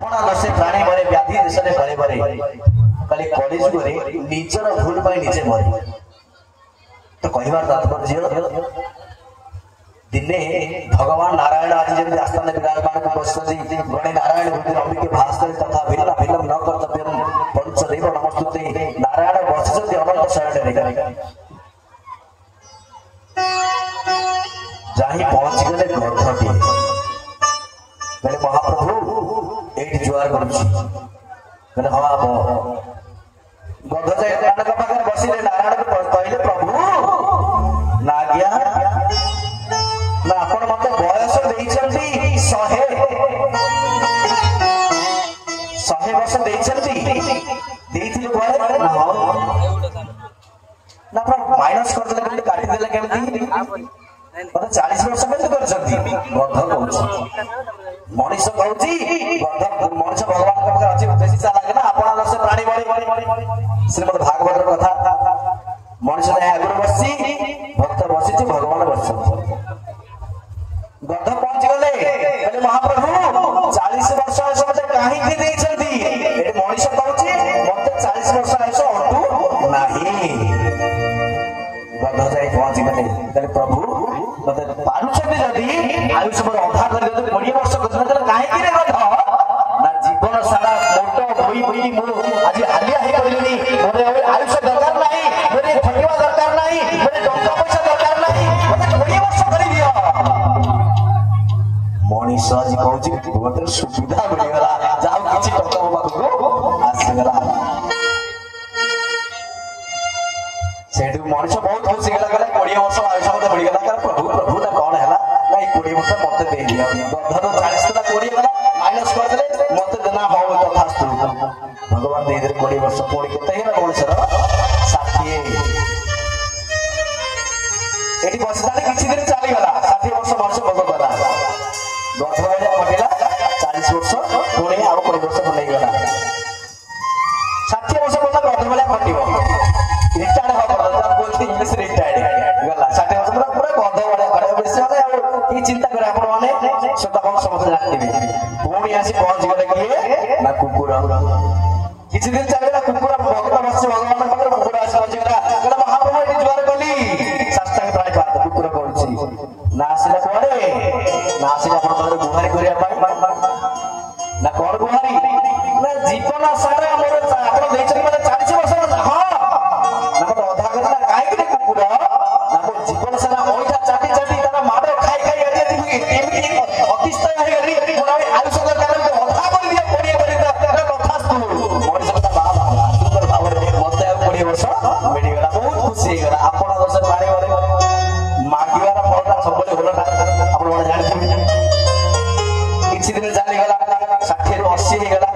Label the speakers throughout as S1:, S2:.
S1: से प्राणी मरे व्याधि देश में घरे घरे खाली कलिजुग निजर भूल निजे मरे तो कहबार तात्पर्य दिने भगवान नारायण आज जमी आस्थान विराजमान बस गणे नारायण अंबिके भास्कर तथा भिन्न भिन्न न कर्तव्य पंचदेव नमस्तुते नारायण बस अनंत शरण जाही पहुंच गले ग्रंथटी बोले महाप्रभु ये जुआर कर हाँ गध जाए पाखे बसिले नारायण कहले प्रभु ना आज्ञा ना आपण मत बयस देइछंती 100 वर्ष देइछंती देइथिले बय ना ना पर माइनस कर देले केमती काटी देले केमती मत 40 वर्ष केमती करछंती गध कहउछ मनीष कहउची गध मनीष भगवान के पाखे अछि बेसी चा लागे ना आपण दस प्राणी बळी श्रीमद् भागवत कथा मनीष ने आगुर बसी भक्त बसिछि भगवान बसिछि गध पहुंच गले कहले महाप्रभु 40 वर्ष आयस मते काहे के देइछंती एटे मनीष कहउची मते 40 वर्ष आयस अंटू नाही गध जाई पहुंच गले कहले प्रभु मते पारुछते जदी आयुष पर अधा कर दे 20 वर्ष गजन काहे के रे गध ना जीवन सारा मोटो होई होई मु आज हालिया हे करलिनी मोरे आयुष दरकार नाही मोरे ठकिवा दरकार नाही मोरे टंका पैसा दरकार नाही मते 20 वर्ष करि दियो मनीष जी कहउची मते सुविधा मिल गला जाऊ किछि टंका बाबू आसी गला सेठू मनीष बहुत खुशी गला गला 20 वर्ष आयुष मते मिल गला कर प्रभु प्रभु ना कोन हैला ना 20 वर्ष मते दे दियो गध तो 40 ता 20 गला माइनस कर देले मते देना हो तथास्तु भगवान दे दे 20 वर्ष पोड़ी केते हे मनीष रो 60 एटी बसताले किछि दिन चली गला 60 वर्ष मनीष भोग गला गध भलिया पटिला 40 वर्ष पुणी आउ 20 वर्ष बनै गला 60 वर्ष पता गध भलिया पटिबो रिटायर्ड हो गला बोलती इंग्लिश रिटायर्ड गला 60 वर्ष पूरा गध भलिया करे बेसी होले की चिंता करे आपण माने सदा कोन समझ लागतिबे पुणी आसी पहुंच गले किए ना कुकुर किछि दिन चलेला कुकुर भक्त बस भगवान पाखरे कुकुर आसी पहुंच गला कहला महाप्रभु एटी जुआर कली साष्टांग प्राय पाद कुकुर कहउची ना आसिले पड़े ना आसिले आपण पाखरे गुहारी करिया पाई ना कोन गुहारी ना जीवन सारा मोर आपण देइछन माने 40 वर्ष हां ना मत अधा करना काहे के कुकुर ना को जीवन सारा ओइटा चाटी चाटी तारा माडो खाई खाई एरिया दिबी एमि अतिष्ठ हे गरी मोर आयुष दरकार में अधा कर दिया पड़िया करी ना कथास्तु मोर सब बाबा सुंदर भावरे मते 20 वर्ष मिली गला बहुत खुशी गला आपण दस पाणी वाले मागिवार फलटा सबले होला ना आपण माने जानि किछि दिन जानि गला 60 रो 80 हे गला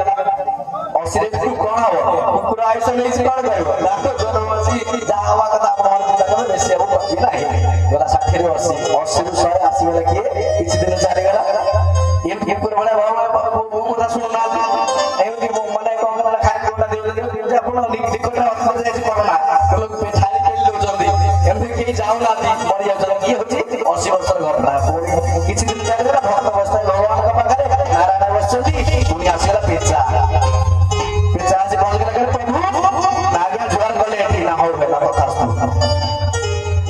S1: 80 रे कोन हो कुकुर आयुष नै से कोन करबो ना जोर बसी जावा कथा आपण माने चिंता करे बेसी अब पति नाही गला 60 रो 80 रो 180 गला किए किछि दिन जानि गला एम कुकुर वाला वो कथा सुनना एमति मने कोन गला खाइ कोना देउ जे आपण निकट अथवा जाय पड़ला लोग छाली केली लो जल्दी एमति के जाउ ना मरि जाउ की होची 80 वर्ष घटना किछि दिन जानि गला भक्त अवस्था भगवान का पाखरे नारायण बसती पुनी आसीला पेचा से पहुंच गला प्रभु नागिया जुआर गले एठी ना हो बेला कथास्तु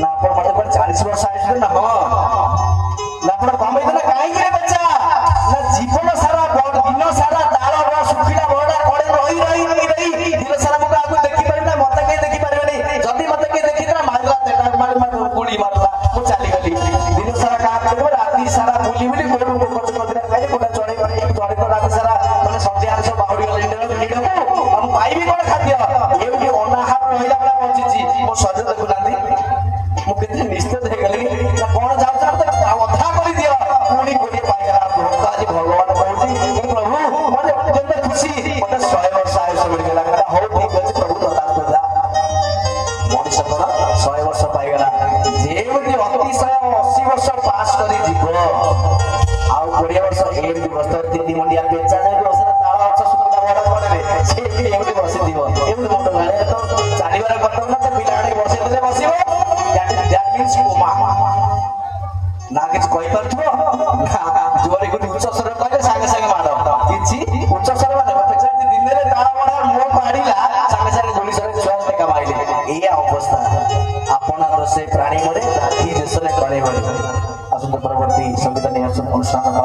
S1: ना पर मते पर 40 वर्ष आइछ ना हो ना पर कमै देना काहे के बच्चा ना जीवन सारा दिन सारा ताळ रो सुखिला बडा पड़े रही दिन सारा मते आगु देखि पारि ना मते के देखि पारिबनी जदी मते के देखि ना मारला तेटा मार गुली मारला मु चली गली दिन सारा काम करबो राती सारा बुली बुली गोडू खर्च कर देना काहे कोटा चढ़े को राती सारा माने संध्या सब बाहुडी गले हम पाइबी कोन खाद्य एउटी अनाहार रहिला बला बंचिची मो शरीर देखु नांदी मु केते निश्चित हे गली ना कोन जाउ त अधा करि दियो पुनी कोटी पाइला भक्त आज भगवान कहउची प्रभु मने केते खुशी मते 100 वर्ष आयुष मिल गेला कहला हो ठीक अछि प्रभु तथा जा मनीष कोन 100 वर्ष पाइ गेला जेउटी अतिशय 80 वर्ष पास करि जीव आ 20 वर्ष एमति बस्तर 3 मुंडिया पेचा जाय बसना ताळा अच्छा सुकुला बडा पडे से एमति बसि दिबो एमति मोटो गाले तो चालिबार कटम ना पिला आडे बसि देले बसिबो दैट मींस कोमा ना किछ कहि परथो जुआरी को उच्च स्वर कहले सागे सागे मारो किछि ରାକ୍ଷସ ମାନେ ପଚାରିଛି ଦିନରେ ତାଳ ମରା ମୁହଁ ପାଡ଼ିଲା ସାଙ୍ଗେ ସାଙ୍ଗେ ଗୁଳି ସରେ ଛୁଆ ଟେକା ମାଇଲେ ଏଇଆ ଅବସ୍ଥା ଆପଣ ସେ ପ୍ରାଣୀ ମରେ ଜାତି ଦେଶରେ କଳେ ମରେ ଆସନ୍ତୁ ପରବର୍ତ୍ତୀ ସଙ୍ଗୀତ ନିହାସ ଅନୁଷ୍ଠାନ